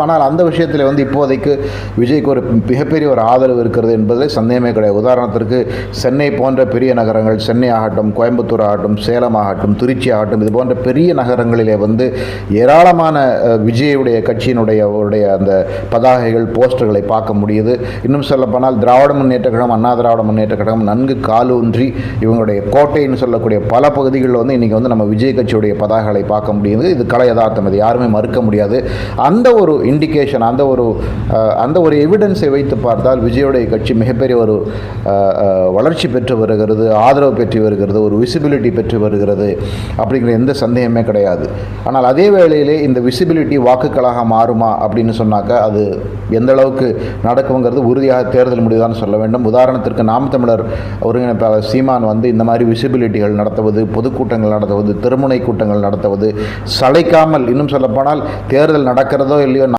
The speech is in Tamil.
ஆனால் அந்த விஷயத்தில் இப்போதைக்கு விஜய்க்கு ஒரு மிகப்பெரிய ஒரு ஆதரவு இருக்கிறது என்பதில் சந்தேகமே கிடையாது. உதாரணத்திற்கு சென்னை போன்ற பெரிய நகரங்கள், சென்னை ஆகட்டும், கோயம்புத்தூர் ஆகட்டும், சேலம் ஆகட்டும், திருச்சி ஆகட்டும், இது போன்ற பெரிய நகரங்களிலே ஏராளமான விஜயுடைய கட்சியினுடைய அந்த பதாகைகள், போஸ்டர்களை பார்க்க முடியுது. இன்னும் சொல்லப்போனால் திராவிட முன்னேற்ற கழகம், அண்ணா திராவிட முன்னேற்ற கழகம் நன்கு காலூன்றி இவங்களுடைய கோட்டைன்னு சொல்லக்கூடிய பல பகுதிகளில் இன்றைக்கி நம்ம விஜய் கட்சியுடைய பதாகைகளை பார்க்க முடியுது. இது கலை யதார்த்தம், இது யாருமே மறுக்க முடியாது. அந்த ஒரு இண்டிகேஷன், அந்த ஒரு எவிடன்ஸை வைத்து பார்த்தால் விஜயோடைய கட்சி மிகப்பெரிய ஒரு வளர்ச்சி பெற்று வருகிறது, ஆதரவு பெற்று வருகிறது, ஒரு விசிபிலிட்டி பெற்று வருகிறது அப்படிங்கிற எந்த சந்தேகமே கிடையாது. ஆனால் அதே வேளையிலே இந்த விசிபிலிட்டி வாக்குகளாக மாறுமா அப்படின்னு சொன்னாக்கா அது எந்த அளவுக்கு நடக்குங்கிறது உறுதியாக தேர்தல் முடிவுதான் சொல்ல வேண்டும். உதாரணத்திற்கு நாம் தமிழர் ஒருங்கிணைப்பாளர் சீமான் இந்த மாதிரி விசிபிலிட்டிகள் நடத்துவது, பொதுக்கூட்டங்கள் நடத்துவது, திருமுனை கூட்டங்கள் நடத்துவது, சளைக்காமல், இன்னும் சொல்லப்போனால் தேர்தல் நடக்கிறதோ இல்லையோ